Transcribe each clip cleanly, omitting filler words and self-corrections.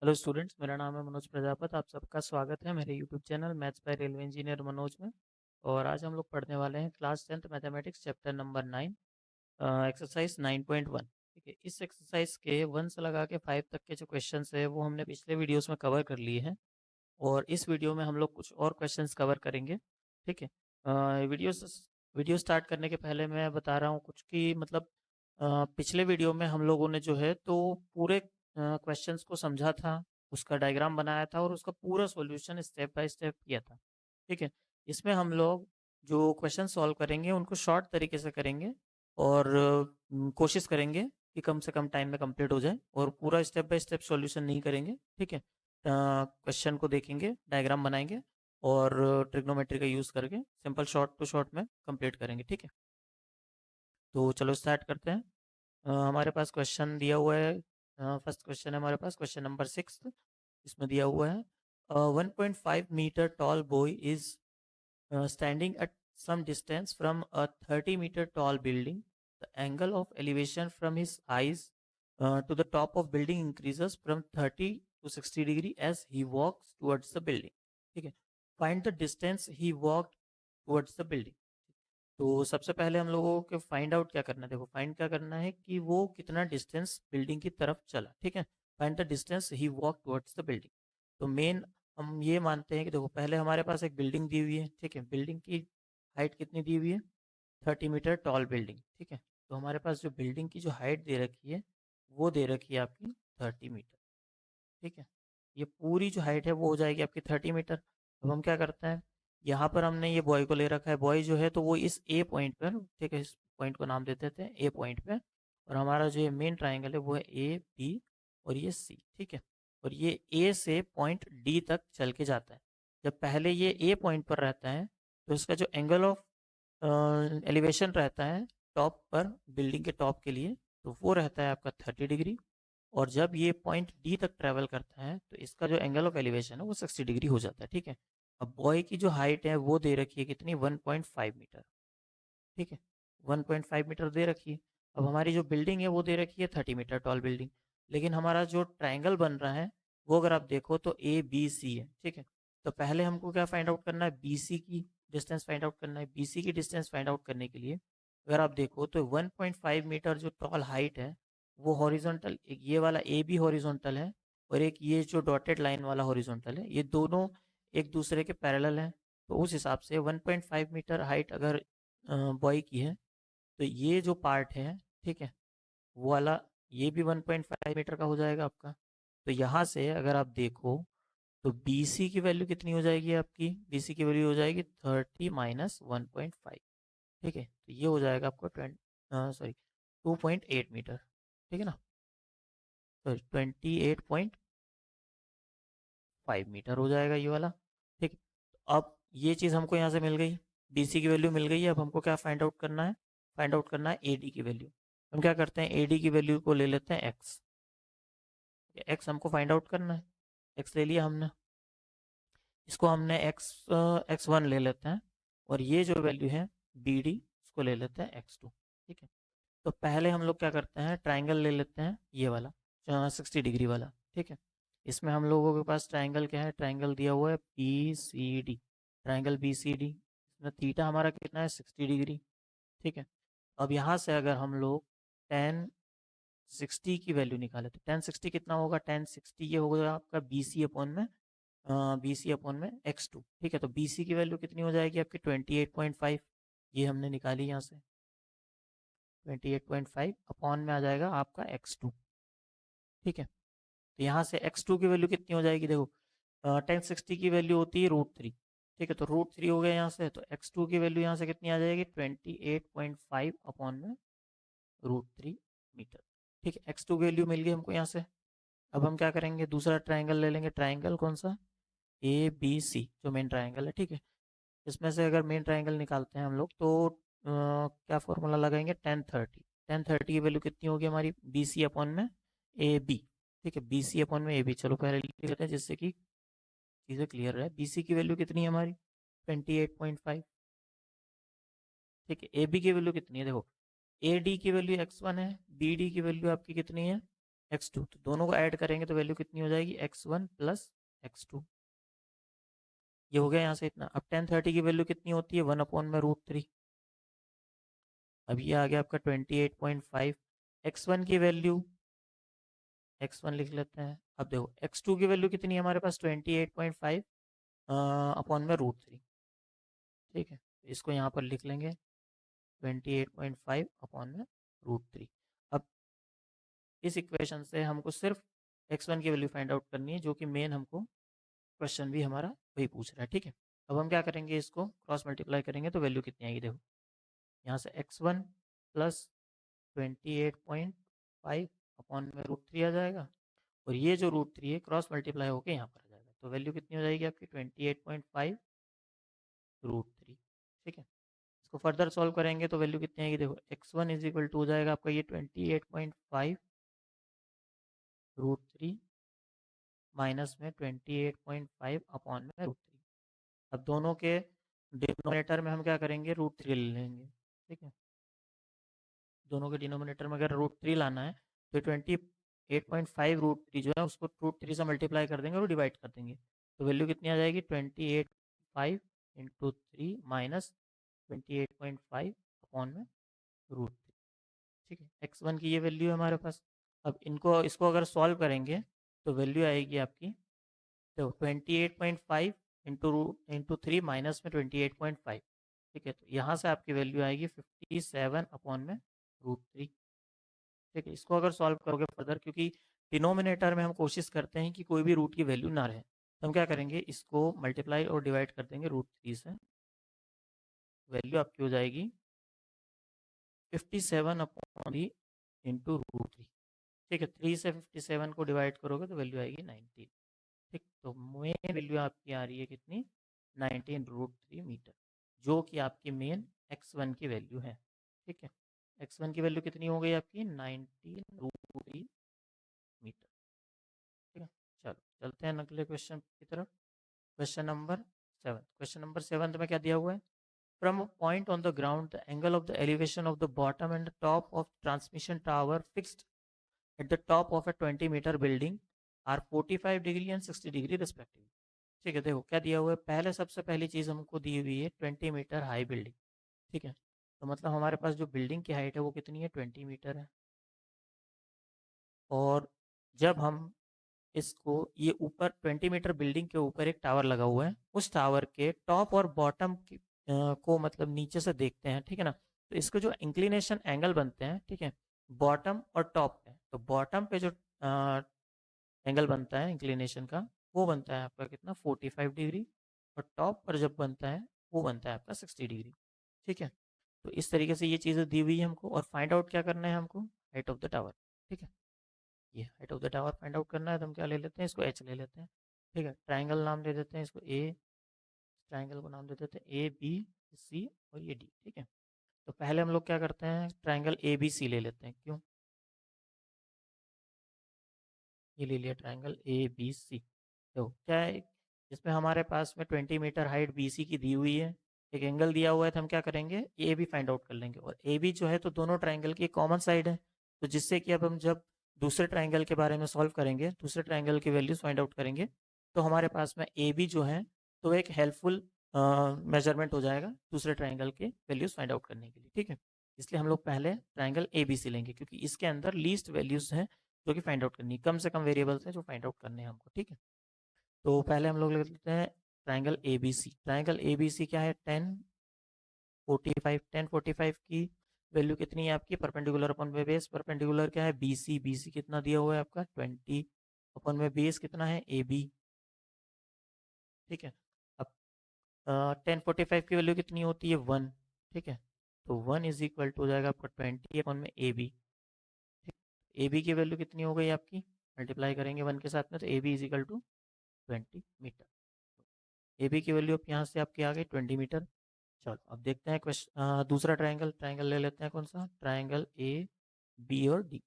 Hello students, मेरा नाम है मनोज प्रजापत। आप सबका स्वागत है मेरे YouTube channel maths by railway engineer Manoj में। और आज हम लोग पढ़ने वाले हैं class 10th mathematics chapter number 9, exercise 9.1। ठीक है, इस एक्सरसाइज के 1 से लगा के 5 तक के जो क्वेश्चंस है वो हमने पिछले वीडियोस में कवर कर लिए हैं, और इस वीडियो में हम लोग कुछ और क्वेश्चंस कवर करेंगे। ठीक है, वीडियो वीडियो स्टार्ट करने के पहले मैं बता रहा हूँ कुछ कि मतलब पिछले वीडियो में हम लोगों ने जो है तो पूरे क्वेश्चंस को समझा था, उसका डायग्राम बनाया था और उसका पूरा सॉल्यूशन स्टेप बाय स्टेप किया था। ठीक है, इसमें हम लोग जो क्वेश्चन सॉल्व करेंगे उनको शॉर्ट तरीके से करेंगे, और कोशिश करेंगे कि कम से कम टाइम में कंप्लीट हो जाए, और पूरा स्टेप बाय स्टेप सॉल्यूशन नहीं करेंगे। ठीक है, क्वेश्चन को देखेंगे, डायग्राम बनाएंगे और ट्रिग्नोमेट्री का यूज़ करके सिंपल शॉर्ट टू शॉर्ट में कंप्लीट करेंगे। ठीक है, तो चलो स्टार्ट करते हैं। हमारे पास क्वेश्चन दिया हुआ है। फर्स्ट क्वेश्चन है हमारे पास, क्वेश्चन नंबर 6। इसमें दिया हुआ है 1.5 meter tall boy is standing at some distance from a 30-meter tall building. The angle of elevation from his eyes to the top of building increases from 30 to 60 degree as he walks towards the building. ठीक है, find the distance he walked towards the building. तो सबसे पहले हम लोगों को find out क्या करना है। देखो, फाइंड क्या करना है कि वो कितना डिस्टेंस बिल्डिंग की तरफ चला। ठीक है, find the distance he walk towards the building. तो मेन हम ये मानते हैं कि देखो, पहले हमारे पास एक बिल्डिंग दी हुई है। ठीक है, बिल्डिंग की हाइट कितनी दी हुई है? 30 मीटर टॉल बिल्डिंग। ठीक है, तो हमारे पास जो बिल्डिंग की जो हाइट दे रखी है वो दे रखी है आपकी 30 मीटर। ठीक है, ये पूरी जो हाइट है वो हो जाएगी आपकी 30 मीटर। अब हम क्या करते हैं, यहाँ पर हमने ये बॉय को ले रखा है। बॉय जो है तो वो इस ए पॉइंट पर, ठीक है, इस पॉइंट को नाम देते थे ए पॉइंट पे, और हमारा जो ये मेन ट्राइंगल है वो है ए बी और ये सी। ठीक है, और ये ए से पॉइंट डी तक चल के जाता है। जब पहले ये ए पॉइंट पर रहता है तो इसका जो एंगल ऑफ एलिवेशन रहता है टॉप पर, बिल्डिंग के टॉप के लिए, तो वो रहता है आपका 30 डिग्री। और जब ये पॉइंट डी तक ट्रैवल करता है तो इसका जो एंगल ऑफ एलिवेशन है वो 60 डिग्री हो जाता है। ठीक है, अब बॉय की जो हाइट है वो दे रखी है कितनी? 1.5 मीटर। ठीक है, 1.5 मीटर दे रखी है। अब हमारी जो बिल्डिंग है वो दे रखी है 30 मीटर टॉल बिल्डिंग, लेकिन हमारा जो ट्राइंगल बन रहा है वो अगर आप देखो तो ए बी सी है। ठीक है, तो पहले हमको क्या फाइंड आउट करना है? बी सी की डिस्टेंस फाइंड आउट करना है। बी सी की डिस्टेंस फाइंड आउट करने के लिए अगर आप देखो तो 1.5 मीटर जो टॉल हाइट है वो हॉरिजॉन्टल, एक ये वाला ए बी हॉरिजॉन्टल है और एक ये जो डॉटेड लाइन वाला हॉरिजॉन्टल है, ये दोनों एक दूसरे के पैरेलल हैं। तो उस हिसाब से 1.5 मीटर हाइट अगर बॉय की है तो ये जो पार्ट है, ठीक है, वो वाला ये भी 1.5 मीटर का हो जाएगा आपका। तो यहाँ से अगर आप देखो तो बी सी की वैल्यू कितनी हो जाएगी आपकी? बी सी की वैल्यू हो जाएगी 30 माइनस 1.5। ठीक है, तो ये हो जाएगा आपको 2.8 मीटर। ठीक है ना, सॉरी 28.5 मीटर हो जाएगा ये वाला। ठीक है, अब ये चीज़ हमको यहाँ से मिल गई, बी सी की वैल्यू मिल गई है। अब हमको क्या फाइंड आउट करना है? फाइंड आउट करना है ए डी की वैल्यू। हम क्या करते हैं, ए डी की वैल्यू को ले लेते हैं एक्स। एक्स हमको फाइंड आउट करना है, एक्स ले लिया हमने, इसको हमने एक्स 1 ले लेते हैं, और ये जो वैल्यू है बी डी इसको ले लेते हैं x2। ठीक है, तो पहले हम लोग क्या करते हैं, ट्राइंगल ले लेते हैं ये वाला 60 डिग्री वाला। ठीक है, इसमें हम लोगों के पास ट्राइंगल क्या है? ट्राइंगल दिया हुआ है P C D, triangle B C D. इसमें थीटा हमारा कितना है? 60 डिग्री। ठीक है, अब यहाँ से अगर हम लोग टेन 60 की वैल्यू निकाले तो 1060 कितना होगा? 1060 ये होगा आपका बी सी अपॉन में बी सी अपॉन में x2। ठीक है, तो बी सी की वैल्यू कितनी हो जाएगी आपकी? 28.5। ये हमने निकाली यहाँ से, 28.5 अपॉन में आ जाएगा आपका x2। ठीक है, तो यहाँ से x2 की वैल्यू कितनी हो जाएगी? देखो, 1060 की वैल्यू होती है √3। ठीक है, तो √3 हो गया यहाँ से, तो x2 की वैल्यू यहाँ से कितनी आ जाएगी? 28.5 अपॉन में √3 मीटर। ठीक है, x2 की वैल्यू मिल गई हमको यहाँ से। अब हम क्या करेंगे, दूसरा ट्राइंगल ले लेंगे। ट्राइंगल कौन सा? ए बी सी, जो मेन ट्राइंगल है। ठीक है, इसमें से अगर मेन ट्राइंगल निकालते हैं हम लोग तो क्या फॉर्मूला लगाएंगे? 1030। 1030 की वैल्यू कितनी होगी हमारी? बी सी अपॉन में ए बी। ठीक है, बी सी अपॉन में ए बी, चलो पहले लिख लेते हैं जिससे कि चीज़ें क्लियर रहे। बी सी की वैल्यू कितनी है हमारी? 28.5। ठीक है, ए बी की वैल्यू कितनी है? देखो, ए डी की वैल्यू x1 है, बी डी की वैल्यू आपकी कितनी है? x2, तो दोनों को ऐड करेंगे तो वैल्यू कितनी हो जाएगी x1 प्लस x2। ये हो गया यहाँ से इतना। अब tan 30 की वैल्यू कितनी होती है 1/√3। अब ये आ गया आपका 28.5। x1 की वैल्यू x1 लिख लेते हैं। अब देखो x2 की वैल्यू कितनी है हमारे पास 28.5 /√3। ठीक है, इसको यहाँ पर लिख लेंगे 28.5 /√3। अब इस इक्वेशन से हमको सिर्फ x1 की वैल्यू फाइंड आउट करनी है, जो कि मेन हमको क्वेश्चन भी हमारा वही पूछ रहा है। ठीक है, अब हम क्या करेंगे, इसको क्रॉस मल्टीप्लाई करेंगे तो वैल्यू कितनी आएगी। देखो यहाँ से x1 प्लस 28.5 /√3 आ जाएगा, और ये जो √3 है क्रॉस मल्टीप्लाई होकर यहाँ पर आ जाएगा, तो वैल्यू कितनी हो जाएगी आपकी 28.5 √3। ठीक है, इसको फर्दर सॉल्व करेंगे तो वैल्यू कितनी आएगी। देखो x1 इज इक्वल टू हो जाएगा आपका ये 28.5 √3 माइनस में 28.5 /√3। अब दोनों के डिनोमिनेटर में हम क्या करेंगे, √3 ले लेंगे। ठीक है, दोनों के डिनोमिनेटर में अगर √3 लाना है तो 28.5 √3 जो है उसको √3 से मल्टीप्लाई कर देंगे और डिवाइड कर देंगे, तो वैल्यू कितनी आ जाएगी 28.5 इंटू 3 माइनस 28.5 /√3। ठीक है, x1 की ये वैल्यू है हमारे पास। अब इसको अगर सॉल्व करेंगे तो वैल्यू आएगी आपकी, तो 28.5 इंटू 3 माइनस में 28.5। ठीक है, तो यहाँ से आपकी वैल्यू आएगी 57/√3। ठीक है, इसको अगर सॉल्व करोगे फर्दर, क्योंकि डिनोमिनेटर में हम कोशिश करते हैं कि कोई भी रूट की वैल्यू ना रहे, तो हम क्या करेंगे, इसको मल्टीप्लाई और डिवाइड कर देंगे √3 से। वैल्यू आपकी हो जाएगी 57/3 इंटू √3। ठीक है, 3 से 57 को डिवाइड करोगे तो वैल्यू आएगी 19। ठीक, तो मेन वैल्यू आपकी आ रही है कितनी, 19√3 मीटर, जो कि आपकी मेन x1 की वैल्यू है। ठीक है, x1 की वैल्यू कितनी हो गई आपकी 19√3 मीटर। ठीक है, चलो चलते हैं अगले क्वेश्चन की तरफ। क्वेश्चन नंबर 7 में क्या दिया हुआ है, from a point on the ground the angle of the elevation of the bottom and top of transmission tower fixed at the top of a 20-meter building are 45 degree and 60 degree respectively. ठीक है, देखो क्या दिया हुआ है, पहले सबसे पहली चीज़ हमको दी हुई है 20 मीटर हाई बिल्डिंग। ठीक है, तो मतलब हमारे पास जो बिल्डिंग की हाइट है वो कितनी है 20 मीटर है। और जब हम इसको, ये ऊपर 20 मीटर बिल्डिंग के ऊपर एक टावर लगा हुआ है, उस टावर के टॉप और बॉटम को मतलब नीचे से देखते हैं। ठीक है ना, तो इसको जो इंक्लिनेशन एंगल बनते हैं, ठीक है, बॉटम और टॉप पे, तो बॉटम पे जो एंगल बनता है इंक्लिनेशन का, वो बनता है आपका कितना 45 डिग्री, और टॉप पर जब बनता है वो बनता है आपका 60 डिग्री। ठीक है, तो इस तरीके से ये चीज़ें दी हुई है हमको, और फाइंड आउट क्या करना है हमको, हाइट ऑफ द टावर। ठीक है, ये height of the tower find out करना है, तो हम क्या ले लेते हैं, इसको एच ले लेते हैं। ठीक है, ट्राइंगल नाम दे देते हैं इसको ए, ट्राइंगल को नाम दे देते हैं ए बी सी और ये डी। ठीक है, तो पहले हम लोग क्या करते हैं, ट्राइंगल ए बी सी ले लेते हैं। क्यों, ये ले लिया ट्राइंगल ए बी सी। तो क्या है, इसमें हमारे पास में 20 मीटर हाइट बी सी की दी हुई है, एक एंगल दिया हुआ है, तो हम क्या करेंगे, ए बी फाइंड आउट कर लेंगे, और ए बी जो है तो दोनों ट्राइंगल की कॉमन साइड है, तो जिससे कि अब हम जब दूसरे ट्राइंगल के बारे में सॉल्व करेंगे, दूसरे ट्राइंगल की वैल्यूज फाइंड आउट करेंगे, तो हमारे पास में ए बी जो है तो एक हेल्पफुल मेजरमेंट हो जाएगा दूसरे ट्राइंगल के वैल्यूज फाइंड आउट करने के लिए। ठीक है, इसलिए हम लोग पहले ट्राइंगल ए बी सी लेंगे, क्योंकि इसके अंदर लीस्ट वैल्यूज हैं जो कि फाइंड आउट करनी है, कम से कम वेरिएबल्स हैं जो फाइंड आउट करने हैं हमको। ठीक है, तो पहले हम लोग ले लेते हैं triangle A B C. Triangle A B C क्या है, 10 45 की वैल्यू कितनी है आपकी, परपेंडिकुलर अपन में बेस, परपेंडिकुलर क्या है बी सी कितना दिया हुआ है आपका 20, अपन में बेस कितना है ए बी। ठीक है, अब 10 45 की वैल्यू कितनी होती है 1। ठीक है, तो 1 इज इक्वल टू हो जाएगा आपका 20 अपन में ए बी। ठीक, ए बी की वैल्यू कितनी हो गई आपकी, मल्टीप्लाई करेंगे 1 के साथ में, तो A B is equal to 20 meter. A B की वैल्यू अब यहाँ से आपकी आ गई 20 मीटर। चलो अब देखते हैं क्वेश्चन, दूसरा ट्राइंगल ले लेते हैं, कौन सा, ट्राइंगल ए बी और डी।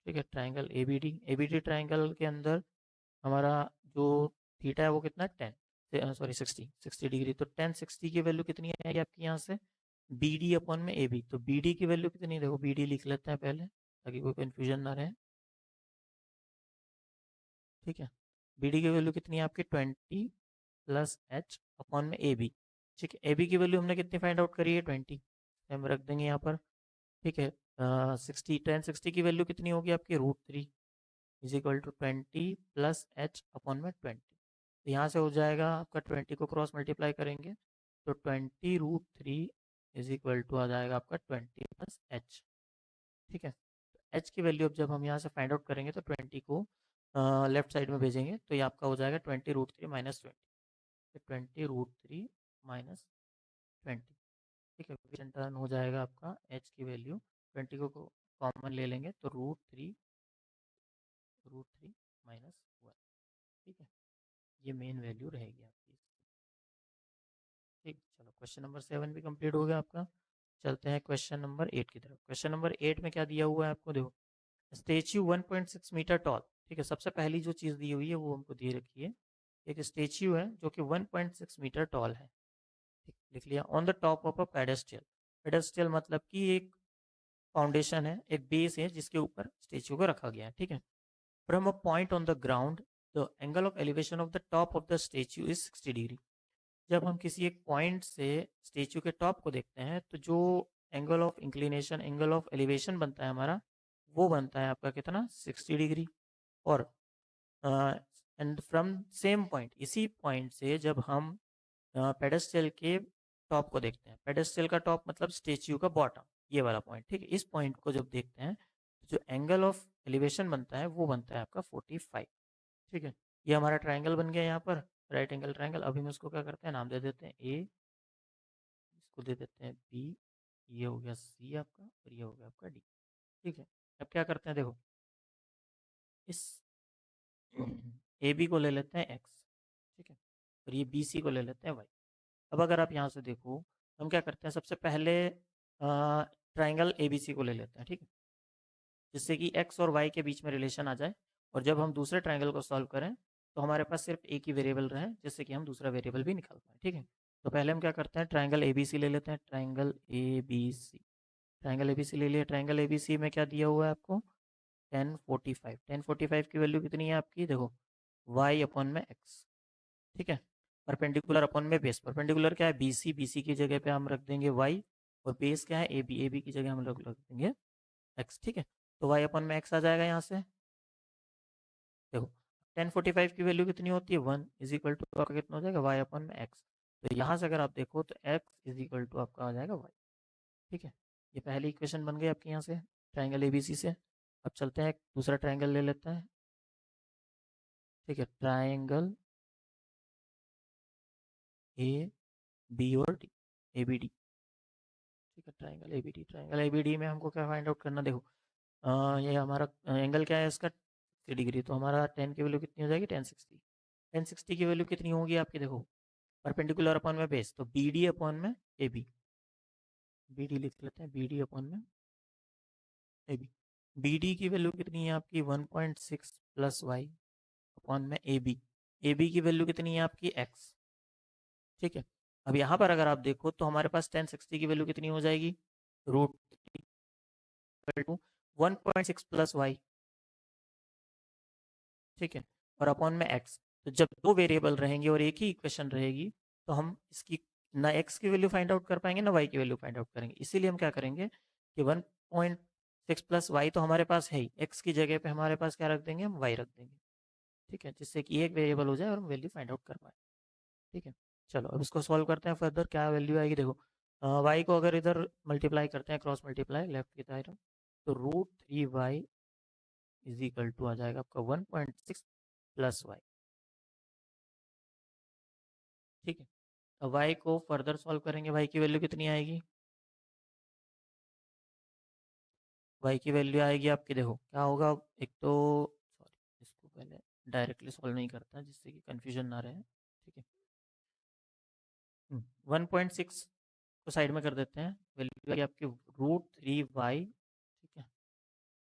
ठीक है, triangle A B D triangle के अंदर हमारा जो थीटा है वो कितना है 10, सॉरी 60 डिग्री, तो 10 60 की वैल्यू कितनी आएगी आपकी यहाँ से, बी डी अपन में ए बी, तो बी डी की वैल्यू कितनी, देखो बी डी लिख लेते हैं पहले ताकि कोई कन्फ्यूजन ना रहे। ठीक है। बी डी की वैल्यू कितनी है आपकी 20 प्लस एच अपॉन में ए बी। ठीक है, ए बी की वैल्यू हमने कितनी फाइंड आउट करी है 20, हम रख देंगे यहाँ पर। ठीक है, 60 1060 की वैल्यू कितनी होगी आपकी √3 is equal to 20 plus H upon में 20। तो यहाँ से हो जाएगा आपका 20 को क्रॉस मल्टीप्लाई करेंगे तो 20 √3 इज इक्वल टू आ जाएगा आपका 20 प्लस एच। ठीक है, एच की वैल्यू अब जब हम यहाँ से फाइंड आउट करेंगे तो 20 को लेफ्ट साइड में भेजेंगे तो ये आपका हो जाएगा 20 √3 माइनस 20। 20 √3 माइनस 20। ठीक है, क्वेश्चन टर्न हो जाएगा आपका एच की वैल्यू 20 को कॉमन ले लेंगे तो √3 माइनस 1। ठीक है, ये मेन वैल्यू रहेगी आपकी। ठीक, चलो क्वेश्चन नंबर 7 भी कंप्लीट हो गया आपका। चलते हैं क्वेश्चन नंबर 8 की तरफ। क्वेश्चन नंबर 8 में क्या दिया हुआ है आपको, देखो स्टेच्यू 1.6 मीटर टॉल। ठीक है, सबसे पहली जो चीज़ दी हुई है वो हमको दे रखी है, एक स्टेच्यू है जो कि 1.6 मीटर टॉल है। ठीक, लिख लिया। On the top of a pedestal. Pedestal मतलब कि एक फाउंडेशन है, एक बेस है जिसके ऊपर स्टेच्यू को रखा गया है। ठीक है, from a point on the ground the angle of elevation of the top of the statue is 60 degree. जब हम किसी एक पॉइंट से स्टेच्यू के टॉप को देखते हैं तो जो angle of inclination, angle of elevation बनता है हमारा, वो बनता है आपका कितना 60 डिग्री। और एंड फ्रॉम सेम पॉइंट, इसी पॉइंट से जब हम पेडेस्ट्रियल के टॉप को देखते हैं, पेडेस्ट्रियल का टॉप मतलब स्टेच्यू का बॉटम, ये वाला पॉइंट। ठीक है, इस पॉइंट को जब देखते हैं तो जो एंगल ऑफ एलिवेशन बनता है वो बनता है आपका 45। ठीक है, ये हमारा ट्राइंगल बन गया यहाँ पर, राइट एंगल ट्राइंगल। अभी हम इसको क्या करते हैं, नाम दे देते हैं ए, इसको दे देते हैं बी, ये हो गया सी आपका और ये हो गया आपका डी। ठीक है, अब क्या करते हैं, देखो इस ए बी को ले लेते हैं एक्स। ठीक है, और ये बी सी को ले लेते हैं वाई। अब अगर आप यहाँ से देखो, हम क्या करते हैं, सबसे पहले ट्राइंगल ए बी सी को ले लेते हैं। ठीक है, जिससे कि एक्स और वाई के बीच में रिलेशन आ जाए, और जब हम दूसरे ट्राइंगल को सॉल्व करें तो हमारे पास सिर्फ एक ही वेरिएबल रहे, जिससे कि हम दूसरा वेरिएबल भी निकाल पाए। ठीक है, तो पहले हम क्या करते हैं, ट्राइंगल ए बी सी ले लेते हैं। Triangle A B C, triangle A B C ले लिया। ट्राइंगल ए बी सी में क्या दिया हुआ है आपको, 1045। 1045 की वैल्यू कितनी है आपकी, देखो वाई अपॉन में एक्स। ठीक है, परपेंडिकुलर अपॉन में बेस। परपेंडिकुलर क्या है, बी सी, बी सी की जगह पे हम रख देंगे वाई, और बेस क्या है ए बी, ए बी की जगह हम लोग रख देंगे एक्स। ठीक है, तो वाई अपॉन में एक्स आ जाएगा यहाँ से। देखो 1045 की वैल्यू कितनी होती है, 1 इज इक्वल टू आपका कितना हो जाएगा, वाई अपॉन में एक्स। तो यहाँ से अगर आप देखो तो एक्स इज इक्वल टू आपका आ जाएगा वाई। ठीक है, ये पहली इक्वेशन बन गई आपके यहाँ से ट्राइंगल एबीसी से। अब चलते हैं दूसरा ट्राइंगल ले लेते हैं। ठीक है, ट्राइंगल ए बी और डी, ए बी डी। ठीक है, triangle A B D. Triangle A B D में हमको क्या फाइंड आउट करना, देखो ये हमारा एंगल क्या है इसका 60 डिग्री, तो हमारा 10 की वैल्यू कितनी हो जाएगी 1060। 1060 की वैल्यू कितनी होगी आपकी, देखो परपेंडिकुलर अपॉन में बेस, तो बी डी अपॉन में ए बी। बी डी लिख लेते हैं, बी डी अपॉन में ए बी। बी डी की वैल्यू कितनी है आपकी 1.6 प्लस वाई अपॉन में ए बी। ए बी की वैल्यू कितनी है आपकी एक्स। ठीक है, अब यहाँ पर अगर आप देखो तो हमारे पास 1060 की वैल्यू कितनी हो जाएगी, √2 1.6 प्लस वाई। ठीक है, और अपॉन में एक्स। तो जब दो वेरिएबल रहेंगे और एक ही इक्वेशन रहेगी तो हम इसकी ना एक्स की वैल्यू फाइंड आउट कर पाएंगे ना वाई की वैल्यू फाइंड आउट करेंगे। इसीलिए हम क्या करेंगे कि 1.6 प्लस वाई तो हमारे पास है ही, एक्स की जगह पे हमारे पास क्या रख देंगे, हम वाई रख देंगे। ठीक है, जिससे कि एक वेरिएबल हो जाए और हम वैल्यू फाइंड आउट कर पाए। ठीक है, चलो अब इसको सॉल्व करते हैं फर्दर, क्या वैल्यू आएगी, देखो वाई को अगर इधर मल्टीप्लाई करते हैं, क्रॉस मल्टीप्लाई लेफ्ट की तरफ, तो √3y इज इक्वल टू आ जाएगा आपका 1.6 प्लस वाई। ठीक है, अब वाई को फर्दर सॉल्व करेंगे, वाई की वैल्यू कितनी आएगी, वाई की वैल्यू आएगी आपकी, देखो क्या होगा, एक तो सॉरी इसको पहले डायरेक्टली सॉल्व नहीं करता जिससे कि कंफ्यूजन ना रहे। ठीक है, 1.6 को साइड में कर देते हैं, वैल्यू आएगी आपकी √3y। ठीक है,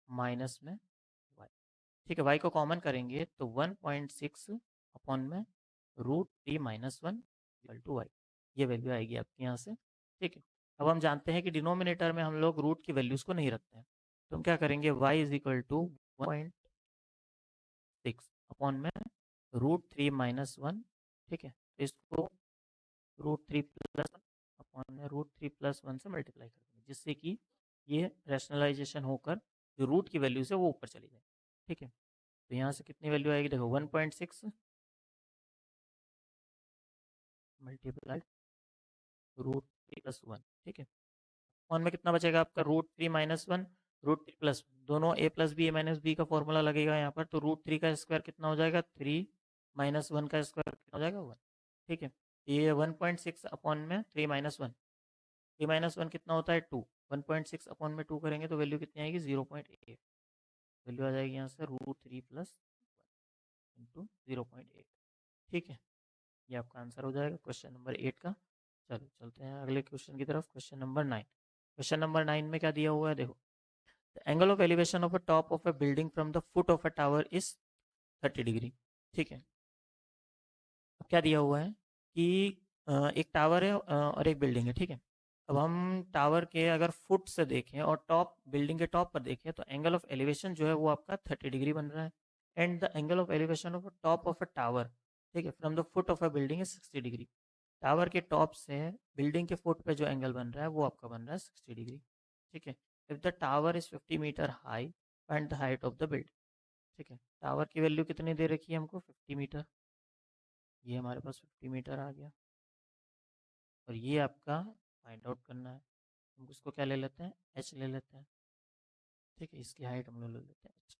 माइनस में वाई। ठीक है, वाई को कॉमन करेंगे तो 1.6 अपॉन में √3 माइनस 1 इक्वल टू वाई, ये वैल्यू आएगी आपके यहाँ से। ठीक है, अब हम जानते हैं कि डिनोमिनेटर में हम लोग रूट की वैल्यूज को नहीं रखते हैं, तो हम क्या करेंगे, y is equal to 1.6 upon में √3 - 1, ठीक है। तो इसको √3 + 1 अपॉन में √3 + 1 से मल्टीप्लाई कर देंगे, जिससे कि ये रैशनलाइजेशन होकर जो रूट की वैल्यूज है वो ऊपर चली जाए, ठीक है। तो यहाँ से कितनी वैल्यू आएगी, देखो 1.6 मल्टीप्लाई √3 + 1, ठीक है। अपॉन में कितना बचेगा आपका, √3 - 1 √3 + 1, दोनों a + b a - b का फॉर्मूला लगेगा यहाँ पर। तो √3 का स्क्वायर कितना हो जाएगा, 3 - 1 का स्क्वायर कितना हो जाएगा, 1, ठीक है। ये 1.6 अपॉन में 3 - 1, 3 - 1 कितना होता है, 2, 1.6 अपॉन में 2 करेंगे तो वैल्यू कितनी आएगी, 0.8, वैल्यू आ जाएगी यहाँ से √3 + 1 × 0.8, ठीक है। ये आपका आंसर हो जाएगा क्वेश्चन नंबर 8 का। चलो चलते हैं अगले क्वेश्चन की तरफ, क्वेश्चन नंबर 9। क्वेश्चन नंबर 9 में क्या दिया हुआ है, देखो the angle of elevation of a top of a building from the foot of a tower is 30 degree, ठीक है। अब क्या दिया हुआ है कि एक टावर है और एक बिल्डिंग है, ठीक है। अब हम टावर के अगर फुट से देखें और टॉप बिल्डिंग के टॉप पर देखें तो एंगल ऑफ एलिवेशन जो है वो आपका 30 डिग्री बन रहा है। And the angle of elevation of top of a tower, ठीक है, from the foot of a building is 60 degree. Tower के टॉप से बिल्डिंग के फुट पे जो एंगल बन रहा है वो आपका बन रहा है 60 डिग्री, ठीक है। If the tower is 50 meter high, find the height of the building, ठीक है। टावर की वैल्यू कितनी दे रखी है हमको, 50 मीटर, ये हमारे पास 50 मीटर आ गया। और ये आपका फाइंड आउट करना है, हम उसको क्या ले लेते हैं, h ले लेते हैं, ठीक है। इसकी हाइट हम लोग ले लेते हैं h,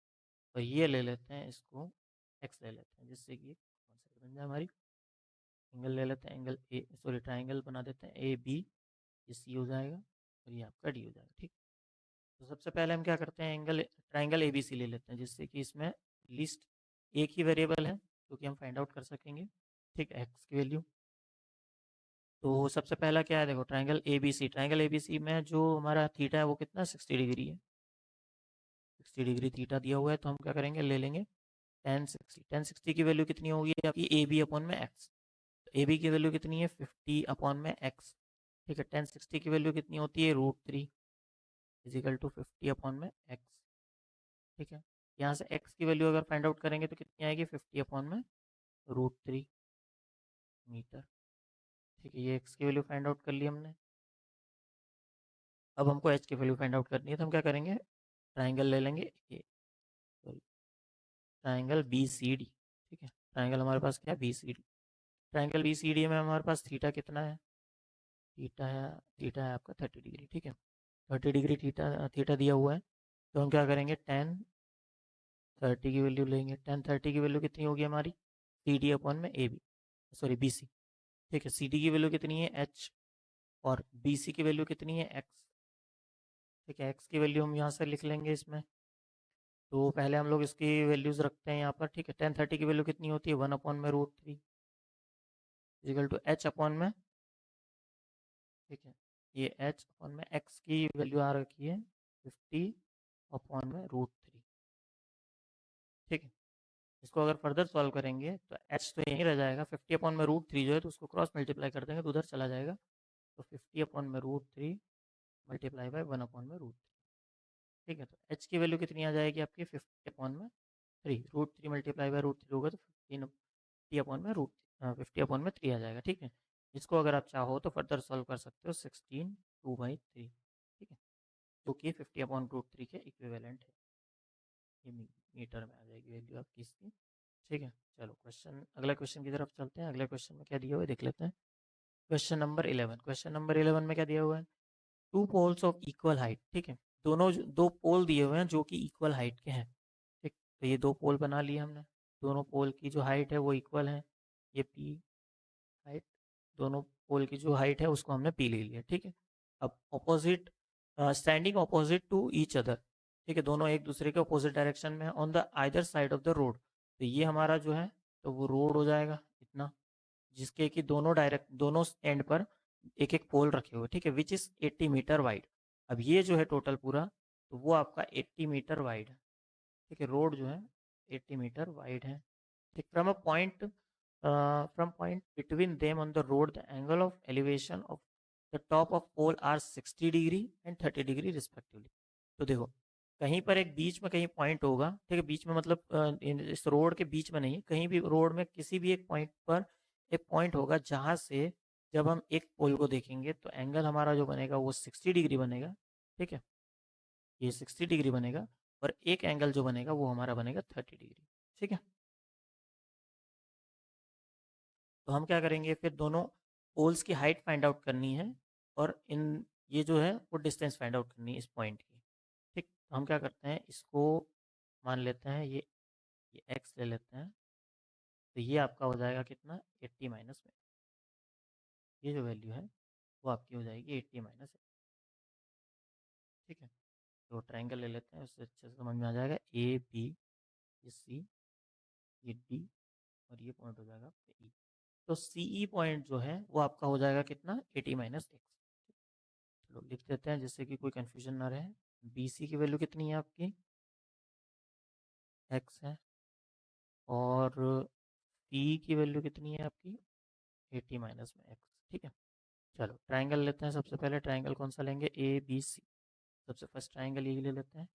और ये ले लेते हैं इसको x ले लेते हैं, जिससे कि कॉन्सेप्ट बन जाए हमारी। एंगल ले लेते हैं, एंगल ए, सॉरी ट्राइंगल बना देते हैं, ए बी, ये सी हो जाएगा और ये आपका डी हो जाएगा, ठीक। तो सबसे पहले हम क्या करते हैं, angle triangle A B C ले लेते हैं, जिससे कि इसमें लिस्ट एक ही वेरिएबल है क्योंकि हम फाइंड आउट कर सकेंगे, ठीक है, एक्स की वैल्यू। तो सबसे पहला क्या है, देखो triangle A B C, triangle A B C में जो हमारा थीटा है वो कितना 60 डिग्री है, 60 डिग्री थीटा दिया हुआ है। तो हम क्या करेंगे, ले लेंगे tan 60 की वैल्यू कितनी होगी आपकी, ए बी अपॉन में एक्स। ए बी की वैल्यू कितनी है, 50 अपॉन में एक्स, ठीक है। tan 60 की वैल्यू कितनी होती है, √3 इजिकल टू 50 अपॉन में एक्स, ठीक है। यहाँ से एक्स की वैल्यू अगर फाइंड आउट करेंगे तो कितनी आएगी, 50 अपॉन में √3 मीटर, ठीक है। ये एक्स की वैल्यू फाइंड आउट कर ली हमने। अब हमको एच की वैल्यू फाइंड आउट करनी है, तो हम क्या करेंगे, ट्राइंगल ले लेंगे ट्राइंगल बी सी डी, ठीक है। ट्राइंगल हमारे पास क्या है, B C D. Triangle B C D में हमारे पास थीटा कितना है, थीटा है आपका 30 डिग्री, ठीक है। 30 डिग्री थीटा थीटा दिया हुआ है। तो हम क्या करेंगे, tan 30 की वैल्यू लेंगे। tan 30 की वैल्यू कितनी होगी हमारी, सी डी अपॉन में A B, sorry B C, ठीक है। सी डी की वैल्यू कितनी है, एच, और बी सी की वैल्यू कितनी है, एक्स, ठीक है। एक्स की वैल्यू हम यहाँ से लिख लेंगे इसमें। तो पहले हम लोग इसकी वैल्यूज रखते हैं यहाँ पर, ठीक है। tan 30 की वैल्यू कितनी होती है, 1 अपॉन में √3 इक्वल टू एच अपॉन में, ठीक है, ये एच अपॉन में एक्स की वैल्यू आ रखी है 50 अपॉन में √3, ठीक है। इसको अगर फर्दर सॉल्व करेंगे तो एच तो यहीं रह जाएगा, 50 अपॉन में √3 जो है तो उसको क्रॉस मल्टीप्लाई कर देंगे तो उधर चला जाएगा। तो 50 अपॉन में √3 मल्टीप्लाई बाय 1 अपॉन में √3, ठीक है। तो एच की वैल्यू कितनी आ जाएगी आपकी, 50 अपॉन में 3, √3 मल्टीप्लाई बाय √3 होगा तो 50 अपॉन में 3 आ जाएगा, ठीक है। इसको अगर आप चाहो तो फर्दर सॉल्व कर सकते हो, 16 2/3, ठीक है, जो कि 50 अपॉन √3 के इक्विवेलेंट है। ये मीटर में आ जाएगी वैल्यू आपकी इसकी, ठीक है। चलो अगला क्वेश्चन की तरफ चलते हैं। अगले क्वेश्चन में क्या दिया हुआ है देख लेते हैं। क्वेश्चन नंबर 11, क्वेश्चन नंबर 11 में क्या दिया हुआ है, two poles of equal height, ठीक है। दो पोल दिए हुए हैं जो कि इक्वल हाइट के हैं, ठीक। तो ये दो पोल बना लिए हमने, दोनों पोल की जो हाइट है वो इक्वल है, ये पी हाइट, दोनों पोल की जो हाइट है उसको हमने पी ले लिया, ठीक है। अब opposite, standing opposite to each other, ठीक है, दोनों एक दूसरे के अपोजिट डायरेक्शन में on the either side of the road. तो ये हमारा जो है तो वो रोड हो जाएगा इतना, जिसके कि दोनों एंड पर एक एक पोल रखे हुए, ठीक है, विच इज 80 मीटर वाइड। अब ये जो है टोटल पूरा, तो वो आपका 80 मीटर वाइड है, ठीक है। रोड जो है 80 मीटर वाइड है, ठीक। From point between them on the road the angle of elevation of the top of pole are 60 degree and 30 degree respectively. तो देखो कहीं पर एक बीच में कहीं पॉइंट होगा, ठीक है, बीच में मतलब इस रोड के बीच में नहीं, कहीं भी रोड में किसी भी एक पॉइंट पर एक पॉइंट होगा जहाँ से जब हम एक पोल को देखेंगे तो एंगल हमारा जो बनेगा वो 60 डिग्री बनेगा, ठीक है, ये 60 डिग्री बनेगा, और एक एंगल जो बनेगा वो हमारा बनेगा 30 डिग्री, ठीक है। तो हम क्या करेंगे, फिर दोनों पोल्स की हाइट फाइंड आउट करनी है, और इन ये जो है वो डिस्टेंस फाइंड आउट करनी है इस पॉइंट की, ठीक। तो हम क्या करते हैं, इसको मान लेते हैं, ये एक्स ले लेते हैं, तो ये आपका हो जाएगा कितना, 80 माइनस में, ये जो वैल्यू है वो आपकी हो जाएगी 80 माइनस, ठीक है। तो ट्रायंगल ले लेते हैं, उससे अच्छे से समझ में आ जाएगा, ए बी, ये सी, ये डी, और ये पॉइंट हो जाएगा ई। तो सी ई पॉइंट जो है वो आपका हो जाएगा कितना, 80 माइनस एक्स। चलो लिख देते हैं जिससे कि कोई कन्फ्यूजन ना रहे। बी सी की वैल्यू कितनी है आपकी, एक्स है, और पी की वैल्यू कितनी है आपकी, 80 माइनस में एक्स, ठीक है। चलो ट्राइंगल लेते हैं, सबसे पहले ट्राइंगल कौन सा लेंगे, ए बी सी। सबसे फर्स्ट ट्राइंगल ये ले लेते हैं,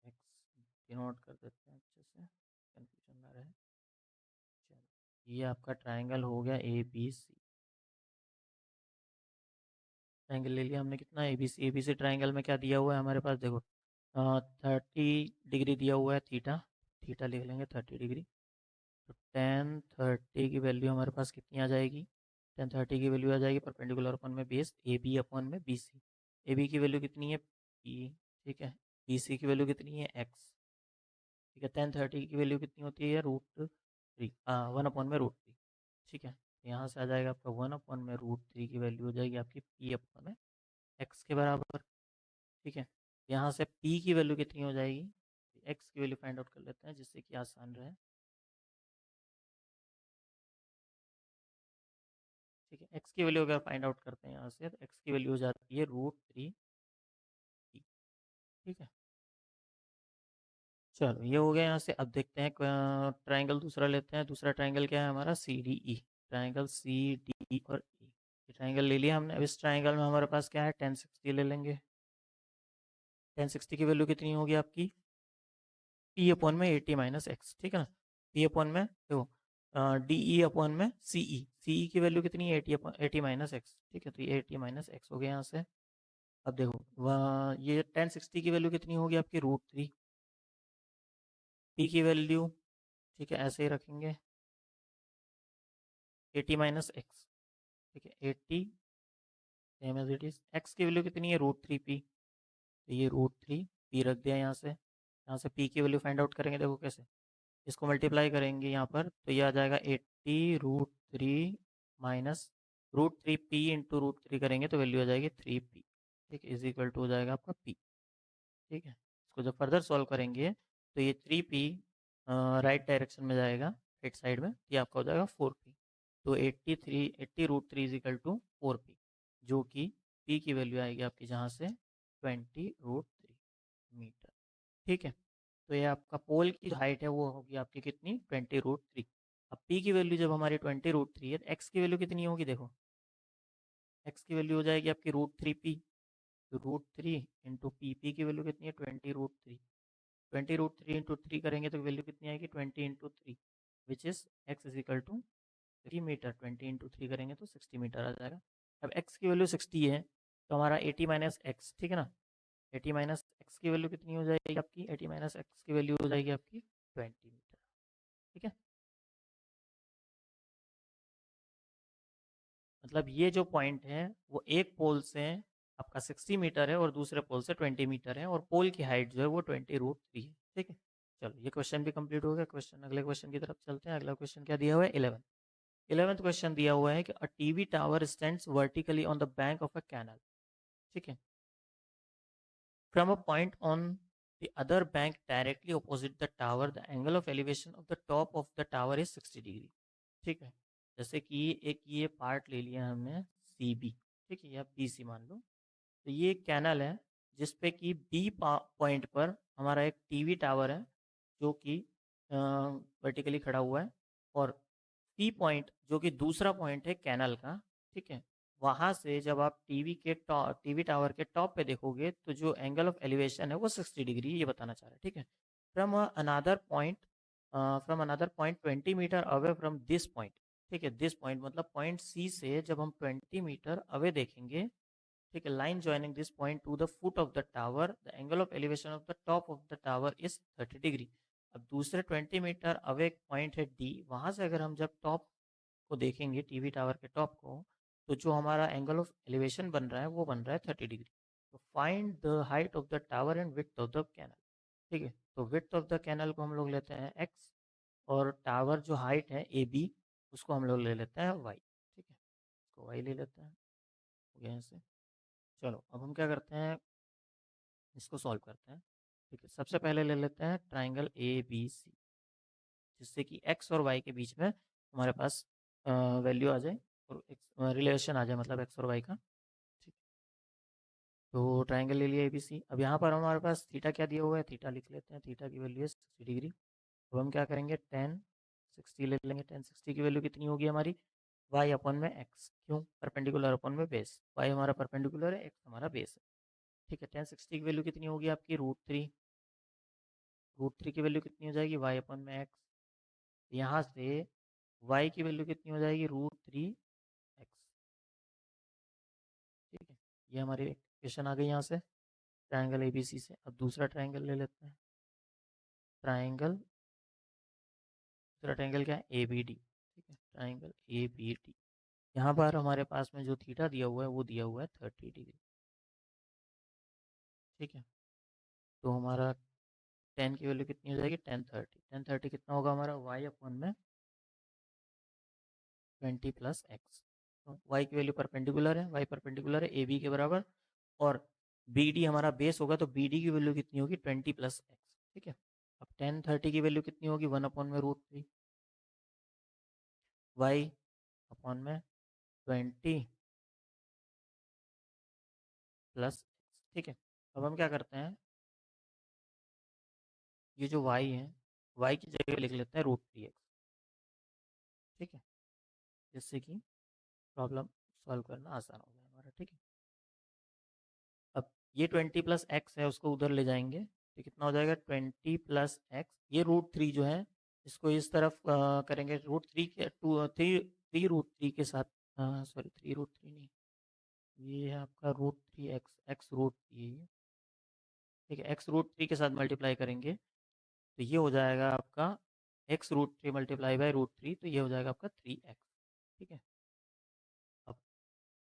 एक्स डिनोट कर देते हैं अच्छे से, कन्फ्यूजन ना रहे। चलो ये आपका ट्राइंगल हो गया ए बी सी। ट्राइंगल ले लिया हमने, कितना, ए बी सी ट्राइंगल में क्या दिया हुआ है हमारे पास, देखो 30 डिग्री दिया हुआ है, थीटा, थीटा लिख लेंगे 30 डिग्री। तो टेन 30 की वैल्यू हमारे पास कितनी आ जाएगी, टेन 30 की वैल्यू आ जाएगी परपेंडिकुलर अपन में बेस ए बी अपन में बी सी। ए बी की वैल्यू कितनी है, पी, ठीक है, बी सी की वैल्यू कितनी है, एक्स, ठीक है। टेन 30 की वैल्यू कितनी होती है, √3, 1/√3, ठीक है। तो यहाँ से आ जाएगा आपका 1/√3 की वैल्यू हो जाएगी आपकी पी अपन में एक्स के बराबर, ठीक है। यहाँ से पी की वैल्यू कितनी हो जाएगी, एक्स की वैल्यू फाइंड आउट कर लेते हैं जिससे कि आसान रहे, ठीक है। एक्स की वैल्यू अगर फाइंड आउट करते हैं यहाँ से, तो एक्स की वैल्यू हो जाती है √3 पी, ठीक है। चलो ये हो गया यहाँ से। अब देखते हैं ट्राइंगल दूसरा लेते हैं। दूसरा ट्राइंगल क्या है हमारा, C D E, triangle C D और ई। ये ट्राइंगल ले लिया हमने। अब इस ट्राइंगल में हमारे पास क्या है, 1060 ले लेंगे। 1060 की वैल्यू कितनी होगी आपकी, पी अपॉन में 80 माइनस एक्स, ठीक है ना। पी अपॉन में देखो, डी ई अपॉन में सी ई, सी ई की वैल्यू कितनी है, 80 माइनस एक्स, ठीक है। तो ये 80 माइनस एक्स हो गया यहाँ से। अब देखो वह ये 1060 की वैल्यू कितनी होगी आपकी, √3, पी की वैल्यू, ठीक है, ऐसे ही रखेंगे, 80 माइनस एक्स, ठीक है, 80 same as it is. X की वैल्यू कितनी है, √3 पी, तो ये √3 पी रख दिया यहाँ से। यहाँ से पी की वैल्यू फाइंड आउट करेंगे, देखो कैसे, इसको मल्टीप्लाई करेंगे यहाँ पर, तो ये आ जाएगा 80√3 माइनस √3 पी इंटू √3 करेंगे तो वैल्यू आ जाएगी 3 पी, ठीक है, इज इक्वल टू हो जाएगा आपका पी, ठीक है। इसको जब फर्दर सॉल्व करेंगे तो ये 3 पी राइट डायरेक्शन में जाएगा, राइट साइड में, ये आपका हो जाएगा 4 पी। तो 80 √3 इज इक्वल टू 4 पी, जो कि पी की वैल्यू आएगी आपकी जहाँ से 20√3 मीटर, ठीक है। तो ये आपका पोल की हाइट है वो होगी आपकी कितनी, 20√3। अब पी की वैल्यू जब हमारी 20√3 है, तो एक्स की वैल्यू कितनी होगी, देखो एक्स की वैल्यू हो जाएगी आपकी √3 पी, तो √3 इंटू पी, पी की वैल्यू कितनी है, 20√3, 20√3 इंटू 3 करेंगे तो वैल्यू कितनी आएगी, 20 into 3, which is X is equal to 60 meter. 20 into 3 करेंगे तो 60 मीटर आ जाएगा। अब एक्स की वैल्यू 60 है, तो हमारा 80 माइनस एक्स, ठीक है ना, 80 माइनस एक्स की वैल्यू कितनी हो जाएगी आपकी, 80 माइनस एक्स की वैल्यू हो जाएगी आपकी 20 मीटर, ठीक है। मतलब ये जो पॉइंट है वो एक पोल से आपका 60 मीटर है और दूसरे पोल से 20 मीटर है, और पोल की हाइट जो है वो 20√3 है, ठीक है। चलो ये क्वेश्चन भी कंप्लीट हो गया। क्वेश्चन, अगले क्वेश्चन की तरफ चलते हैं। अगला क्वेश्चन क्या दिया हुआ है, 11th क्वेश्चन दिया हुआ है कि a TV tower stands vertically on the bank of a canal, ठीक है, from a point on the other bank directly opposite the tower the angle of elevation of the top of the tower is 60 degree, ठीक है। जैसे कि एक ये part ले लिया हमने सी बी, ठीक है, या बी सी मान लो। तो ये कैनल है जिसपे कि बी पॉइंट पर हमारा एक टीवी टावर है जो कि वर्टिकली खड़ा हुआ है, और सी पॉइंट जो कि दूसरा पॉइंट है कैनल का, ठीक है, वहाँ से जब आप टीवी टावर के टॉप पे देखोगे तो जो एंगल ऑफ एलिवेशन है वो 60 डिग्री, ये बताना चाह रहा है, ठीक है। From another point, from another point 20 metre away from this point, ठीक है। दिस पॉइंट मतलब पॉइंट सी से जब हम 20 मीटर अवे देखेंगे, ठीक है, line joining this point to the foot of the tower, the angle of elevation of the top of the tower is 30 degree. अब दूसरे 20 मीटर अवे एक पॉइंट है डी, वहाँ से अगर हम जब टॉप को देखेंगे, टीवी टावर के टॉप को, तो जो हमारा एंगल ऑफ एलिवेशन बन रहा है वो बन रहा है 30 डिग्री। तो find the height of the tower and width of the canal, ठीक है। तो विड्थ ऑफ द कैनल को हम लोग लेते हैं एक्स, और टावर जो हाइट है ए बी उसको हम लोग ले लेते हैं वाई, ठीक है। इसको वाई ले लेते हैं, हो गया ऐसे। चलो अब हम क्या करते हैं, इसको सॉल्व करते हैं, ठीक है। सबसे पहले ले लेते हैं ट्राइंगल ए बी सी, जिससे कि एक्स और वाई के बीच में हमारे पास वैल्यू आ जाए, और रिलेशन आ जाए, मतलब एक्स और वाई का, ठीक। तो ट्राइंगल ले लिया ए बी सी। अब यहाँ पर हमारे पास थीटा क्या दिया हुआ है, थीटा लिख लेते हैं, थीटा की वैल्यू है 60 डिग्री। अब हम क्या करेंगे, टेन 60 ले लेंगे। टेन 60 की वैल्यू कितनी होगी हमारी, वाई अपन में एक्स, क्यों, परपेंडिकुलर अपन में बेस, वाई हमारा परपेंडिकुलर है, एक्स हमारा बेस है, ठीक है। टेन 60 की वैल्यू कितनी होगी आपकी, √3। √3 की वैल्यू कितनी हो जाएगी, वाई अपन में एक्स। यहाँ से वाई की वैल्यू कितनी हो जाएगी, √3x, ठीक है। ये हमारी इक्वेशन आ गई यहाँ से ट्राइंगल एबीसी से। अब दूसरा ट्राइंगल ले लेते हैं, ट्राइंगल, दूसरा ट्राइंगल क्या है, ए बी डी, ठीक है। ट्राइंगल ए बी डी, यहाँ पर हमारे पास में जो थीटा दिया हुआ है वो दिया हुआ है 30 डिग्री, ठीक है। तो हमारा टेन की वैल्यू कितनी हो जाएगी, टेन थर्टी कितना होगा हमारा, वाई अपन में 20 प्लस एक्स। तो वाई की वैल्यू परपेंडिकुलर है, वाई परपेंडिकुलर है ए बी के बराबर, और बी डी हमारा बेस होगा, तो बी डी की वैल्यू कितनी होगी, 20 प्लस एक्स, ठीक है। अब 1030 की वैल्यू कितनी होगी, 1 अपॉन में √3, वाई अपॉन में 20 प्लस एक्स, ठीक है। अब हम क्या करते हैं, ये जो वाई है, वाई की जगह लिख लेते हैं √3x, ठीक है, जिससे कि प्रॉब्लम सॉल्व करना आसान हो जाए हमारा, ठीक है। अब ये 20 प्लस एक्स है, उसको उधर ले जाएंगे, तो कितना हो जाएगा, 20 प्लस एक्स, ये √3 जो है इसको इस तरफ करेंगे, √3 के थ्री √3 के साथ, सॉरी 3√3 नहीं, ये है आपका √3x, एक्स √3 है, ठीक है। x√3 के साथ मल्टीप्लाई करेंगे तो ये हो जाएगा आपका x√3 मल्टीप्लाई बाई √3, तो ये हो जाएगा आपका 3x, ठीक है। अब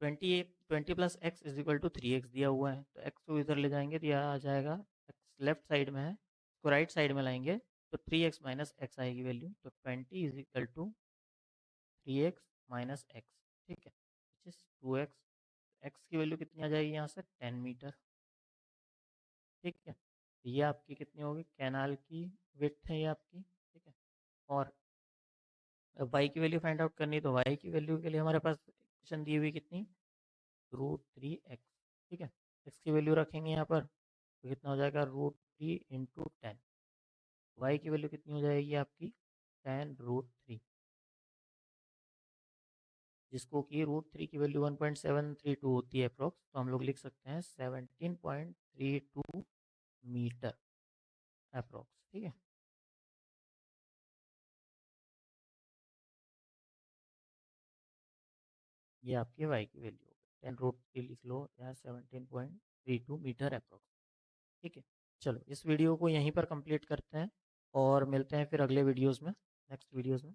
20 plus x is equal to 3x दिया हुआ है, तो x को इधर ले जाएंगे तो यह आ जाएगा, x लेफ्ट साइड में है, इसको राइट साइड में लाएंगे तो 3x माइनस एक्स आएगी वैल्यू, तो 20 is equal to 3x minus x, ठीक है, विच इज 2x। एक्स की वैल्यू कितनी आ जाएगी यहाँ से, 10 मीटर, ठीक है। तो ये आपकी कितनी होगी, कैनाल की विड्थ है ये आपकी, ठीक है। और वाई की वैल्यू फाइंड आउट करनी, तो वाई की वैल्यू के लिए हमारे पास इक्वेशन दी हुई कितनी, √3x, ठीक है। एक्स की वैल्यू रखेंगे यहाँ पर तो कितना हो जाएगा, √3 इंटू 10, वाई की वैल्यू कितनी हो जाएगी आपकी, 10√3, जिसको कि √3 की वैल्यू 1.732 होती है अप्रोक्स, तो हम लोग लिख सकते हैं 17.32 मीटर अप्रोक्स, ठीक है। ये आपकी वाई की वैल्यू होगी, 10√3 लिख लो या 17.32 मीटर अप्रोक्स, ठीक है। चलो इस वीडियो को यहीं पर कंप्लीट करते हैं और मिलते हैं फिर अगले वीडियोस में, नेक्स्ट वीडियोस में।